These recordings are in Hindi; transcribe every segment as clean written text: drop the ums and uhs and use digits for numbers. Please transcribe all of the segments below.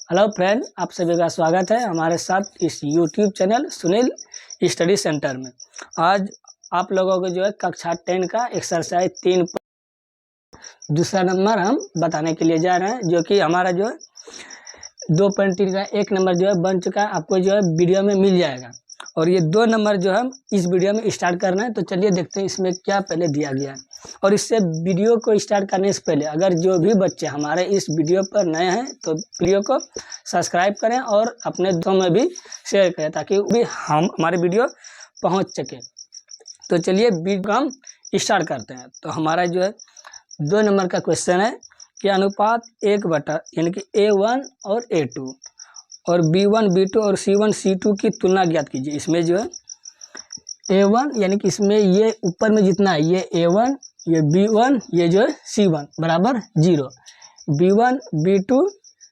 हेलो फ्रेंड, आप सभी का स्वागत है हमारे साथ इस YouTube channel Sunil study centre में। आज आप लोगों को जो है कक्षा 10 का एक्सरसाइज 3 दूसरा नंबर हम बताने के लिए जा रहे हैं, जो कि हमारा जो है 2.3 का 1 नंबर जो है बन चुका है। आपको जो है वीडियो में मिल जाएगा और ये 2 नंबर जो हम इस वीडियो में स्टार्ट करना है। तो चलिए देखते हैं इसमें क्या पहले दिया गया है। और इससे वीडियो को स्टार्ट करने से पहले अगर जो भी बच्चे हमारे इस वीडियो पर नए हैं तो वीडियो को सब्सक्राइब करें और अपने दोस्तों में भी शेयर करें ताकि भी हमारे वीडियो पहुंच सके। तो चलिए वीडियो हम स्टार्ट करते हैं। तो हमारा जो है 2 नंबर का क्वेश्चन है कि अनुपात 1/, यानी कि A1 और A2 और B1 B2 और C1 C2 की तुलना ज्ञात कीजिए। इसमें जो है A1 यानी कि इसमें ये ऊपर में जितना है ये A1, ये B1, ये जो है C1 बराबर 0, B1 B2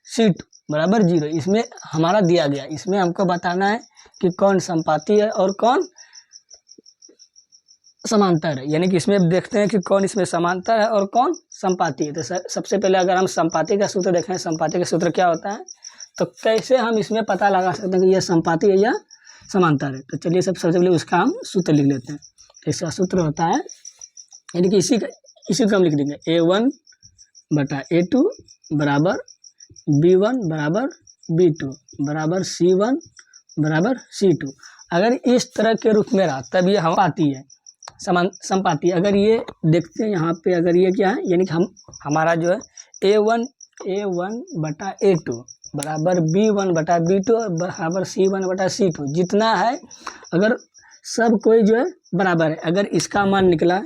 C2 बराबर 0। इसमें हमारा दिया गया, इसमें हमको बताना है कि कौन समपाती है और कौन समांतर है। यानी कि इसमें देखते हैं कि कौन इसमें समांतर है और कौन समपाती है। तो सबसे पहले अगर हम समपाती का सूत्र देखें, समपाती का सूत्र क्या होता है, तो कैसे हम इसमें पता लगा सकते हैं कि यह समपाती है या समांतर है। तो चलिए सबसे पहले उसका हम सूत्र लिख लेते हैं। तो इसका सूत्र होता है, यानी कि इसी को हम लिख देंगे A1/A2 बराबर B1 बराबर B2 बराबर C1 बराबर C2। अगर इस तरह के रूप में रहा तब ये हम पाती है समपाती। अगर ये देखते हैं यहाँ पे, अगर ये क्या है, यानी कि हमारा जो है A1/A2 बराबर B1/B2 बराबर C1/C2 जितना है, अगर सब कोई जो है बराबर है। अगर इसका मान निकला,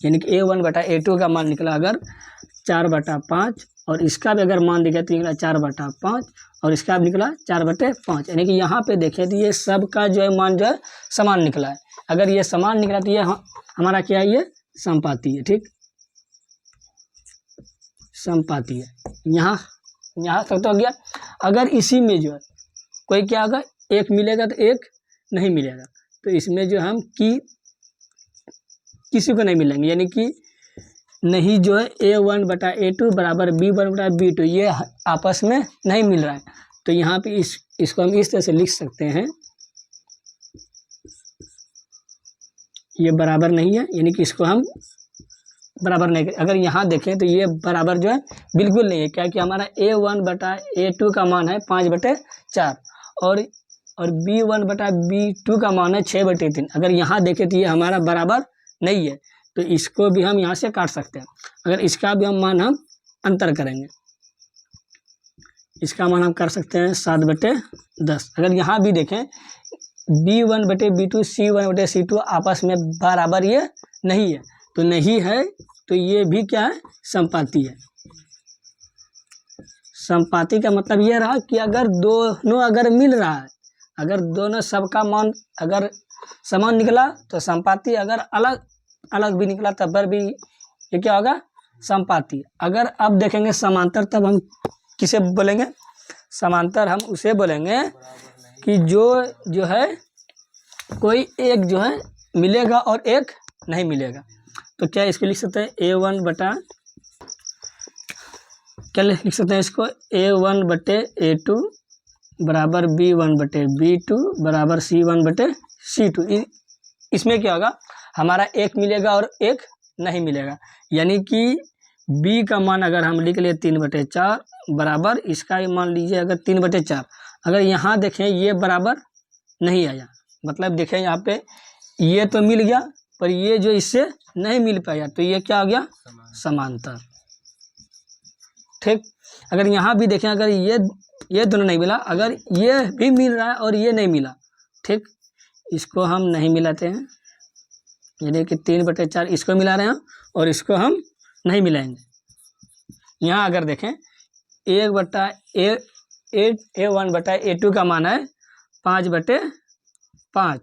यानी कि A1/A2 का मान निकला अगर 4/5 और इसका भी अगर मान दिखा तो निकला 4/5 और इसका भी निकला 4/5, यानी कि यहाँ पे देखें तो ये सब का जो है मान जो है समान निकला है। अगर ये समान निकला तो ये हमारा क्या है, ये समपाती है। ठीक, समपाती है। यहाँ तक तो हो गया। अगर इसी में जो है कोई क्या होगा, एक मिलेगा तो एक नहीं मिलेगा, तो इसमें जो हम किसी को नहीं मिलेंगे, यानी कि नहीं जो है A1/A2 बराबर B1/B2 ये आपस में नहीं मिल रहा है। तो यहाँ पे इसको हम इस तरह से लिख सकते हैं, ये बराबर नहीं है, यानी कि इसको हम बराबर नहीं करें। अगर यहाँ देखें तो ये बराबर जो है बिल्कुल नहीं है। क्या कि हमारा A1/A2 का मान है 5/4 और B1/B2 का मान है 6/3। अगर यहाँ देखें तो ये हमारा बराबर नहीं है, तो इसको भी हम यहाँ से काट सकते हैं। अगर इसका भी हम मान हम अंतर करेंगे, इसका मान हम कर सकते हैं 7/10। अगर यहाँ भी देखें B1/B2 C1/C2 आपस में बराबर ये नहीं है, तो नहीं है तो ये भी क्या है, समपाती है। समपाती का मतलब ये रहा कि अगर दोनों अगर मिल रहा है, अगर दोनों सबका मान अगर समान निकला तो समपाती, अगर अलग अलग भी निकला तब पर भी ये क्या होगा, समपाती। अगर अब देखेंगे समांतर, तब हम किसे बोलेंगे, समांतर हम उसे बोलेंगे कि जो है कोई एक जो है मिलेगा और एक नहीं मिलेगा। तो क्या इसको लिख सकते हैं क्या लिख सकते हैं इसको A1/A2 बराबर B1/B2 बराबर C1/C2। इसमें क्या होगा, हमारा एक मिलेगा और एक नहीं मिलेगा, यानी कि B का मान अगर हम लिख लिए 3/4 बराबर इसका मान लीजिए अगर 3/4। अगर यहाँ देखें ये बराबर नहीं आया, मतलब देखें यहाँ पे ये तो मिल गया पर ये जो इससे नहीं मिल पाया, तो ये क्या हो गया, समांतर। ठीक, अगर यहाँ भी देखें अगर ये दोनों नहीं मिला, अगर ये भी मिल रहा है और ये नहीं मिला, ठीक, इसको हम नहीं मिलाते हैं, यानी कि 3/4 इसको मिला रहे हैं और इसको हम नहीं मिलाएंगे। यहाँ अगर देखें A1/A2 का मान है 5/5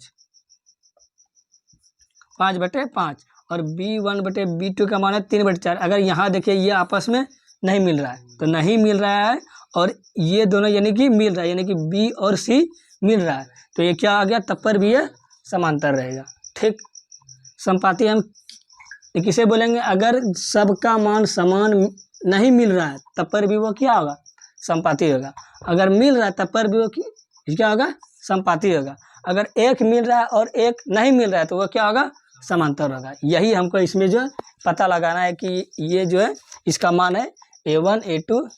और B1/B2 का मान है 3/4। अगर यहाँ देखिए ये आपस में नहीं मिल रहा है, तो नहीं मिल रहा है और ये दोनों यानी कि मिल रहा है, यानी कि B और C मिल रहा है, तो ये क्या आ गया, तब पर भी ये समांतर रहेगा। ठीक, समपाती हम किसे बोलेंगे, अगर सबका मान समान नहीं मिल रहा है तब पर भी वो क्या होगा, संपाती होगा। अगर मिल रहा है तब पर भी वो क्या होगा, संपाती होगा। अगर एक मिल रहा है और एक नहीं मिल रहा है तो वो क्या होगा, समांतर होगा। यही हमको इसमें जो पता लगाना है कि ये जो है इसका मान है A1 A2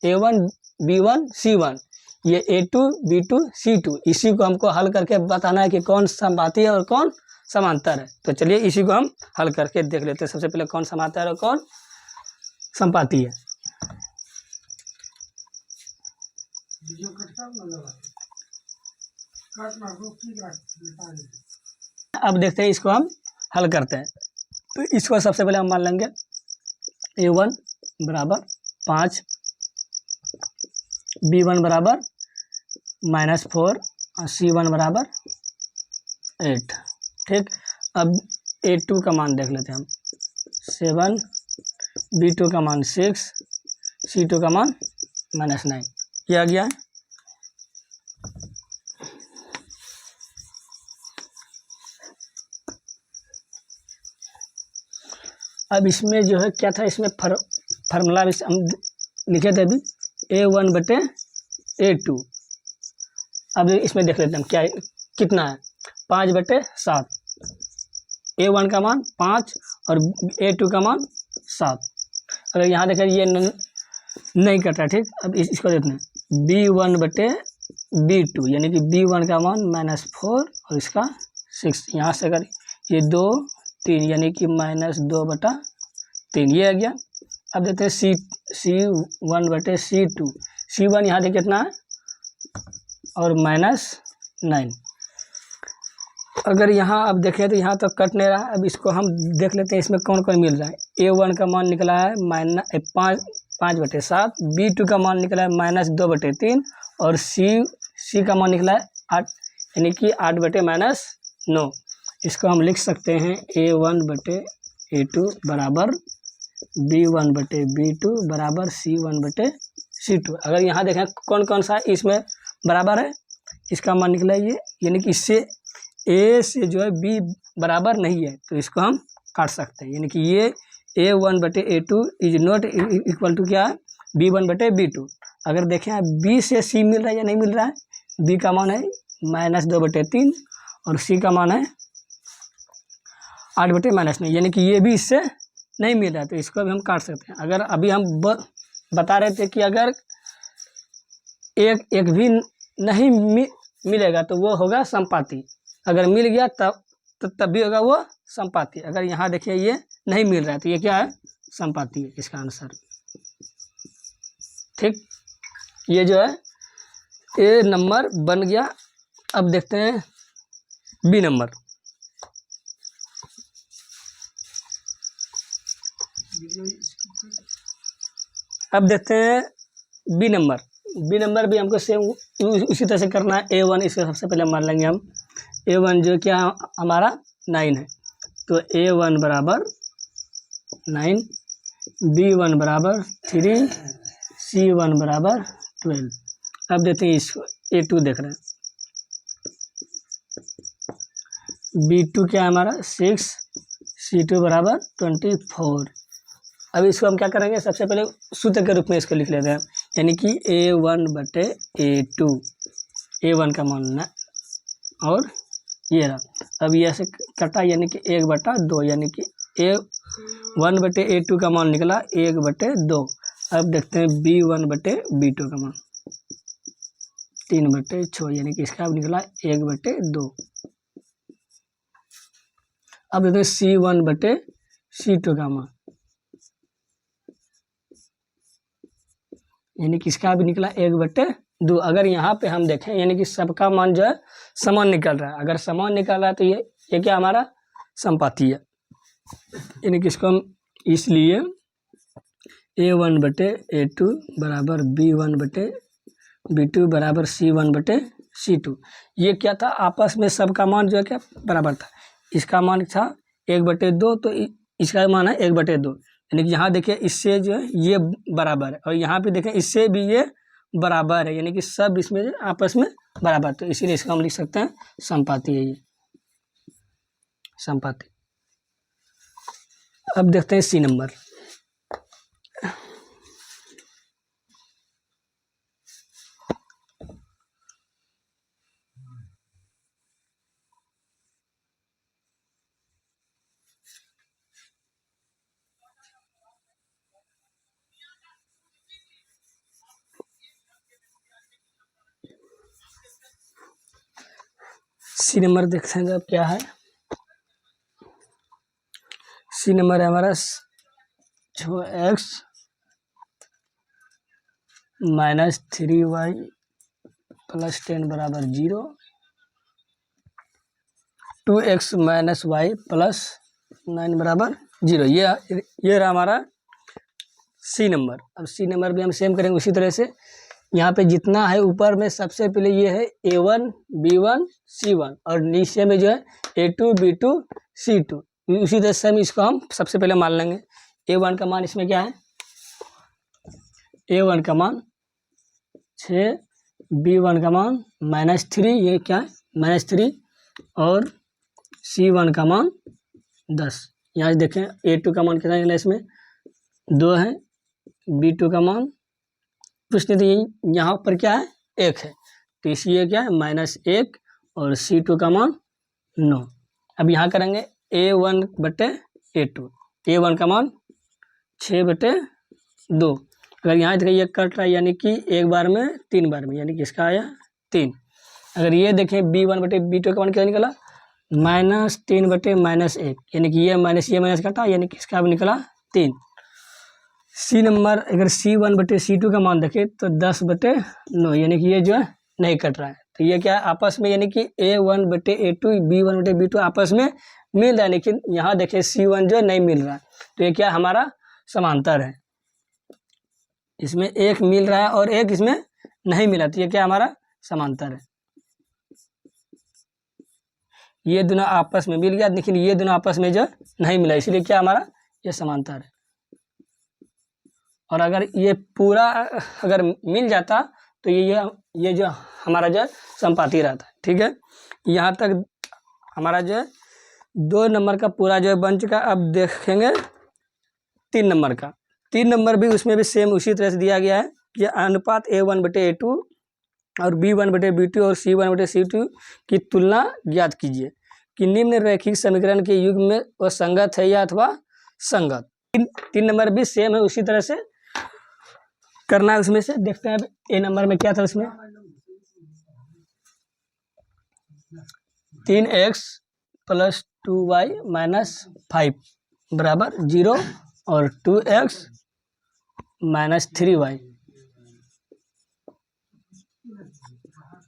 A1 B1 C1, ये A2 B2 C2। इसी को हमको हल करके बताना है कि कौन संपाती है और कौन समांतर है। तो चलिए इसी को हम हल करके देख लेते हैं। सबसे पहले कौन समांतर है और कौन संपाती है। अब देखते हैं, इसको हम हल करते हैं। तो इसको सबसे पहले हम मान लेंगे A1 बराबर 5, B1 बराबर -4 और C1 बराबर 8। ठीक, अब A2 का मान देख लेते हैं हम 7, B2 का मान 6, C2 का मान -9। क्या गया है, अब इसमें जो है क्या था, इसमें फार्मूला हम लिखे थे अभी A1 बटे A2। अब इसमें देख लेते हैं हम क्या कितना है, 5 बटे 7। A1 का मान 5 और A2 का मान 7। अगर यहाँ देखें ये नहीं कट रहा, ठीक। अब इसको देखते हैं B1 बटे B2, यानी कि B1 का मान -4 और इसका 6। यहाँ से अगर ये 2 3 यानी कि -2/3 ये आ गया। अब देखते हैं C1 बटे C2। C1 यहाँ देखिए कितना है और -9। अगर यहाँ अब देखें तो यहाँ तो कट नहीं रहा। अब इसको हम देख लेते हैं इसमें कौन कौन मिल रहा है। A1 का मान निकला है 5/7, B2 का मान निकला है -2/3 और C का मान निकला है 8, यानी कि 8/-9। इसको हम लिख सकते हैं A1 बटे A2 बराबर B1 बटे B2 बराबर C1 बटे C2। अगर यहाँ देखें कौन कौन सा इसमें बराबर है, इसका मान निकला है ये, यानी कि इससे A से जो है B बराबर नहीं है तो इसको हम काट सकते हैं। यानी कि ये A1 बटे A2 is not equal to क्या है, B1 बटे B2। अगर देखें B से C मिल रहा है या नहीं मिल रहा है, B का मान है -2/3 और C का मान है 8/-9, यानी कि ये भी इससे नहीं मिल रहा है तो इसको भी हम काट सकते हैं। अगर अभी हम बता रहे थे कि अगर एक भी नहीं मिलेगा तो वो होगा संपाती, अगर मिल गया तब भी होगा वो संपाती। अगर यहाँ देखिए ये नहीं मिल रहा है तो ये क्या है, संपाती है इसका आंसर। ठीक, ये जो है A नंबर बन गया। अब देखते हैं B नंबर। अब देखते हैं बी नंबर भी हमको सेम उसी तरह से करना है। A1 इसको सबसे पहले मान लेंगे हम। A1 जो क्या हमारा 9 है तो A1 बराबर 9, B1 बराबर 3, C1 बराबर 12। अब देखते हैं इसको A2 देख रहे हैं, B2 क्या है हमारा 6, C2 बराबर 24। अब इसको हम क्या करेंगे, सबसे पहले सूत्र के रूप में इसको लिख लेते हैं, यानी कि A1 बटे A2, A1 का मान है और ये रहा। अब ये से कटा यानी कि 1/2, यानी कि A1 बटे A2 का मान निकला 1/2। अब देखते हैं B1 बटे B2 का मान 3/6, यानी कि इसका अब निकला 1/2। अब देखते हैं C1 बटे C2 का मान, यानी कि इसका भी निकला 1/2। अगर यहाँ पे हम देखें यानी कि सबका मान जो है समान निकल रहा है। अगर समान निकल रहा है तो ये क्या हमारा संपाती है। यानी कि इसको हम इसलिए A1 बटे A2 बराबर B1 बटे B2 बराबर C1 बटे C2। ये क्या था, आपस में सबका मान जो है क्या बराबर था। इसका मान था 1/2 तो इसका मान है 1/2, यानी कि यहाँ देखिए इससे जो है ये बराबर है और यहाँ पे देखें इससे भी ये बराबर है, यानी कि सब इसमें आपस में बराबर। तो इसीलिए इसका हम लिख सकते हैं संपाती है ये, संपाती। अब देखते हैं C नंबर। सी नंबर देखते हैं अब क्या है। सी नंबर है हमारा जो x माइनस 3y प्लस 10 बराबर 0, 2x माइनस वाई प्लस 9 बराबर 0। ये रहा हमारा सी नंबर। अब सी नंबर भी हम सेम करेंगे उसी तरह से। यहाँ पे जितना है ऊपर में सबसे पहले ये है A1 B1 C1 और नीचे में जो है A2 B2 C2। उसी तरह से इसको हम सबसे पहले मान लेंगे। A1 का मान इसमें क्या है, A1 का मान 6, B1 का मान -3, ये क्या है -3, और C1 का मान 10। यहाँ देखें A2 का मान कितना निकला इसमें 2 है, B2 का मान कुछ नहीं, तो यहाँ पर क्या है 1 है, तो इसलिए क्या है -1 और C2 का मान 9। अब यहाँ करेंगे A1 बटे A2। A1 का मान 6 बटे 2। अगर यहाँ देखिए ये कट रहा है यानी कि एक बार में 3 बार में, यानी कि इसका आया 3। अगर ये देखें B1 बटे B2 का मान क्या निकला -3 बटे -1, यानी कि ये माइनस कटा, यानी कि इसका भी निकला 3। सी नंबर अगर C1 बटे C2 का मान देखें तो 10 बटे 9, यानी कि ये जो है नहीं कट रहा है। तो ये क्या है आपस में, यानी कि A1 बटे A2 B1 बटे B2 आपस में मिल रहा है, लेकिन यहाँ देखिए C1 जो है नहीं मिल रहा है। तो ये क्या हमारा समांतर है, इसमें एक मिल रहा है और एक इसमें नहीं मिला, तो ये क्या हमारा समांतर है। ये दोनों आपस में मिल गया, लेकिन ये दोनों आपस में जो नहीं मिला, इसलिए क्या हमारा ये समांतर है। और अगर ये पूरा अगर मिल जाता तो ये जो हमारा जो संपाती रहता है। ठीक है, यहाँ तक हमारा जो है 2 नंबर का पूरा जो है बन चुका। अब देखेंगे 3 नंबर का। 3 नंबर भी उसमें भी सेम उसी तरह से दिया गया है कि अनुपात A1 बटे A2 और B1 बटे B2 और C1 बटे C2 की तुलना ज्ञात कीजिए कि निम्न रैखिक समीकरण के युग में वह संगत है या अथवा संगत। 3 नंबर भी सेम है उसी तरह से करना है। उसमें से देखते हैं अब A नंबर में क्या था, उसमें 3x प्लस 2y माइनस 5 बराबर 0 और 2x minus 3y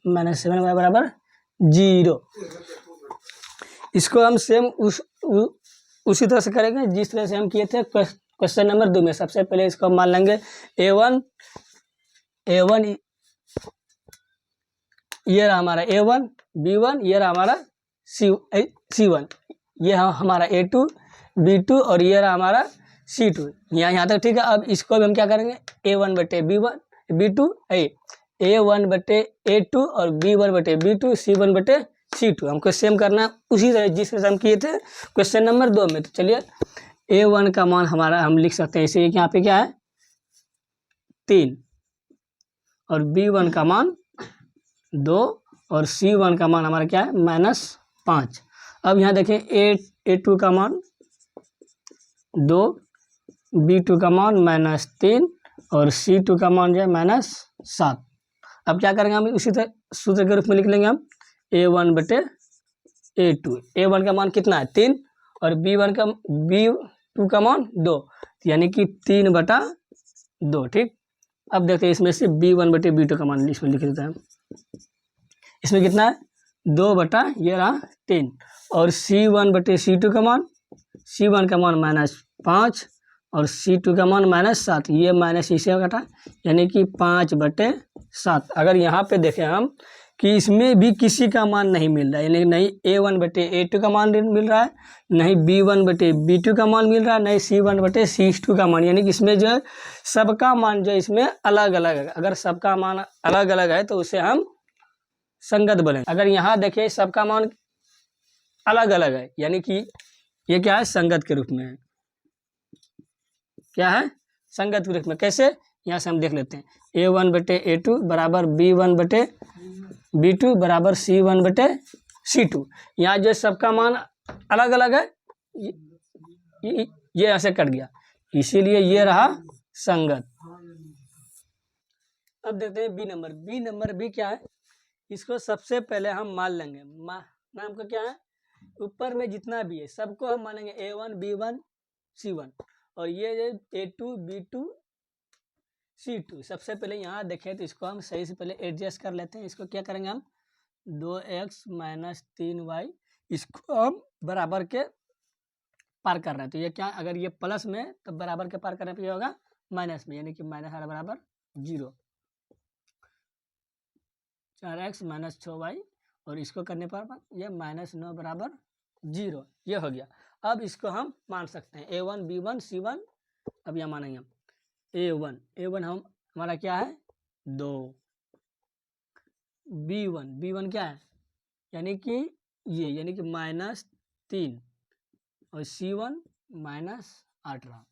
minus 7y बराबर 0। इसको हम सेम उसी तरह से करेंगे जिस तरह से हम किए थे क्वेश्चन नंबर 2 में। सबसे पहले इसको मान लेंगे A1 ये रहा हमारा A1 B1, ये रहा हमारा C1, ये हमारा A2 B2 और ये रहा हमारा C2। यहाँ तक ठीक है। अब इसको भी हम क्या करेंगे A1 बटे B1 B2 A1 बटे A2 और B1 बटे B2 C1 बटे C2 हमको सेम करना उसी तरह जिस तरह से हम किए थे क्वेश्चन नंबर 2 में। तो चलिए A1 का मान हमारा हम लिख सकते हैं इसे, यहाँ पे क्या है 3 और B1 का मान 2 और C1 का मान हमारा क्या है -5। अब यहाँ देखें A2 का मान 2, B2 का मान -3 और C2 का मान जो है -7। अब क्या करेंगे हम उसी तरह सूत्र के रूप में लिख लेंगे हम A1 बटे A2। A1 का मान कितना है 3 और B2 का मान 2, यानी कि 3/2। ठीक, अब देखते हैं इसमें से B1 बटे B2 का मान इसमें लिख देते हैं। इसमें कितना है 2 ये रहा 3 और C1 बटे C2 का मान -5 और C2 का मान -7, ये माइनस इसे घटा यानी कि 5/7। अगर यहाँ पे देखें हम कि इसमें भी किसी का मान नहीं मिल रहा है, यानी नहीं A1 बटे A2 का मान मिल रहा है, नहीं B1 बटे B2 का मान मिल रहा है, नहीं C1 बटे C2 का मान, यानी कि इसमें जो है सबका मान जो इसमें अलग अलग है। अगर सबका मान अलग अलग है तो उसे हम संगत बोलेंगे। अगर यहाँ देखिए सबका मान अलग अलग है, यानी कि ये क्या है संगत के रूप में है। क्या है संगत के रूप में, कैसे यहाँ से हम देख लेते हैं A1 बटे A2 बराबर B1 बटे B2 बराबर C1 बटे C2। यहाँ जो सबका मान अलग अलग है ये ऐसे कट गया, इसीलिए ये रहा संगत। अब देखते हैं बी नंबर भी क्या है। इसको सबसे पहले हम मान लेंगे नाम का क्या है, ऊपर में जितना भी है सबको हम मानेंगे A1 B1 C1, और ये A2 B2 C2। सबसे पहले यहाँ देखें तो इसको हम सही से पहले एडजस्ट कर लेते हैं। इसको क्या करेंगे हम, 2x माइनस 3y, इसको हम बराबर के पार कर रहे हैं, तो ये क्या, अगर ये प्लस में तो बराबर के पार करने पर क्या होगा, माइनस में, यानी कि माइनस आर बराबर 0, 4x माइनस 6y, और इसको करने पर ये माइनस 9 बराबर 0, ये हो गया। अब इसको हम मान सकते हैं A1 B1 C1। अब यहाँ मानेंगे हम A1 हम हमारा क्या है 2, B1 क्या है, यानी कि ये, यानी कि -3, और C1 -18।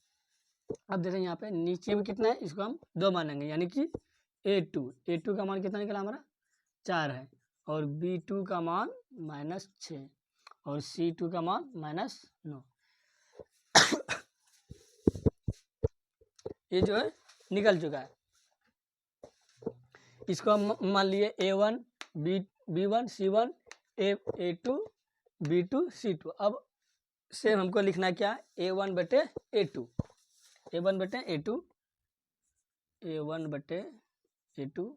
अब देखें यहाँ पे नीचे में कितना है, इसको हम 2 मानेंगे, यानी कि A2 का मान कितना निकला हमारा 4 है, और B2 का मान -6, और C2 का मान -9। ये जो है निकल चुका है। इसको हम मान लिए A1 B1 C1 A2 B2 C2। अब से हमको लिखना है क्या, A1 बटे A2, A1 बटे A2, A1 बटे A2।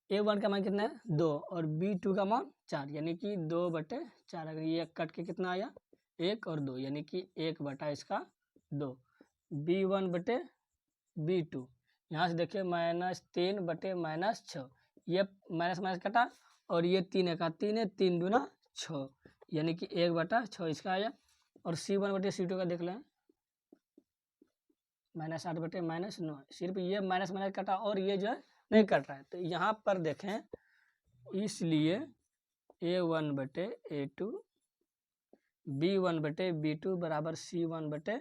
A1 का मान कितना है 2, और B2 का मान 4, यानी कि 2 बटे 4। अगर ये कट के कितना आया 1 और 2, यानी कि 1 बटा इसका 2। B1 बटे B2, यहाँ से देखिए -3 बटे -6, ये माइनस माइनस कटा, और ये 3 का 3 है, 3 दूना 6, यानी कि 1 बटा 6 इसका आया। और C1 बटे C2 का देख लें, -8 बटे -9, सिर्फ ये माइनस माइनस कटा, और ये जो है नहीं कट रहा है। तो यहाँ पर देखें, इसलिए A1 बटे A2 B1 बटे B2 बराबर C1 बटे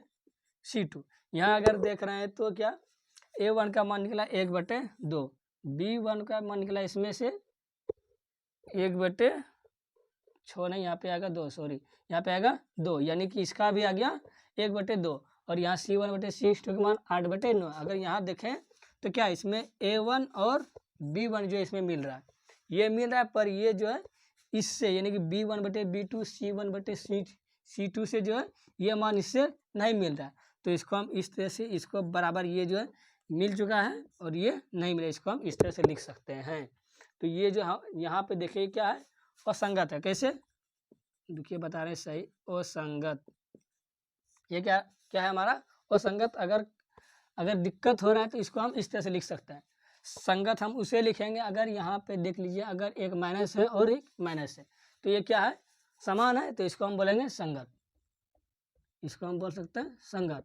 C2। यहाँ अगर देख रहे हैं तो क्या, A1 का मान निकला 1 बटे 2, B1 का मान निकला इसमें से 1 बटे 6, नहीं यहाँ पे आएगा 2, सॉरी यहाँ पे आएगा 2, यानी कि इसका भी आ गया 1 बटे 2, और यहाँ C1 बटे C2 का मान 8 बटे 9। अगर यहाँ देखें तो क्या इसमें A1 और B1 जो इसमें मिल रहा है, ये मिल रहा है, पर ये जो है इससे, यानी कि B1 बटे B2 C1 बटे C2 से जो है ये मान इससे नहीं मिल रहा है। तो इसको हम इस तरह से, इसको बराबर ये जो है मिल चुका है, और ये नहीं मिला, इसको हम इस तरह से लिख सकते हैं। तो ये जो यहाँ पे देखिए क्या है, असंगत है। कैसे, देखिए बता रहे हैं सही, असंगत। ये क्या क्या है हमारा असंगत। अगर दिक्कत हो रहा है तो इसको हम इस तरह से लिख सकते हैं। संगत हम उसे लिखेंगे, अगर यहाँ पे देख लीजिए, अगर एक माइनस है और एक माइनस है, तो ये क्या है, समान है, तो इसको हम बोलेंगे संगत, इसको हम बोल सकते हैं संगत।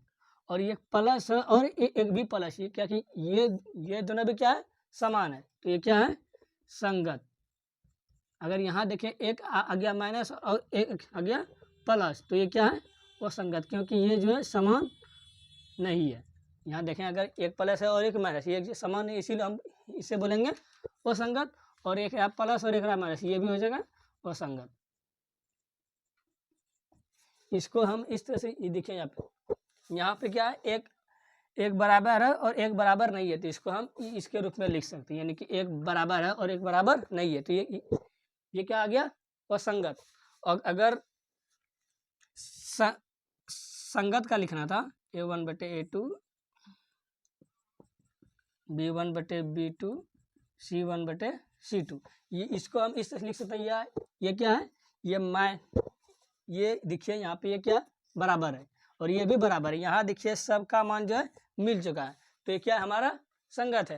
और ये प्लस है और एक भी प्लस, ये क्या कि ये दोनों भी क्या है, समान है, तो ये क्या है, संगत। अगर यहाँ देखें एक आ गया माइनस और एक आ गया प्लस, तो ये क्या है, वो संगत, क्योंकि ये जो है समान नहीं है। यहाँ देखें अगर एक प्लस है और एक माइनस, ये समान है, इसीलिए हम इसे बोलेंगे वो संगत। और एक प्लस और एक माइनस, ये भी हो जाएगा वो संगत। इसको हम इस तरह से देखिए, यहाँ पे क्या है, एक बराबर है और एक बराबर नहीं है, तो इसको हम इसके रूप में लिख सकते हैं, यानी कि एक बराबर है और एक बराबर नहीं है, तो ये क्या आ गया, असंगत। और अगर संगत का लिखना था, A1 बटे A2 B1 बटे B2 C1 बटे C2, ये इसको हम इस तरह लिख सकते हैं। ये क्या है, ये देखिए यहाँ पे ये क्या बराबर है और ये भी बराबर है। यहाँ देखिए सबका मान जो है मिल चुका है, तो ये क्या हमारा संगत है।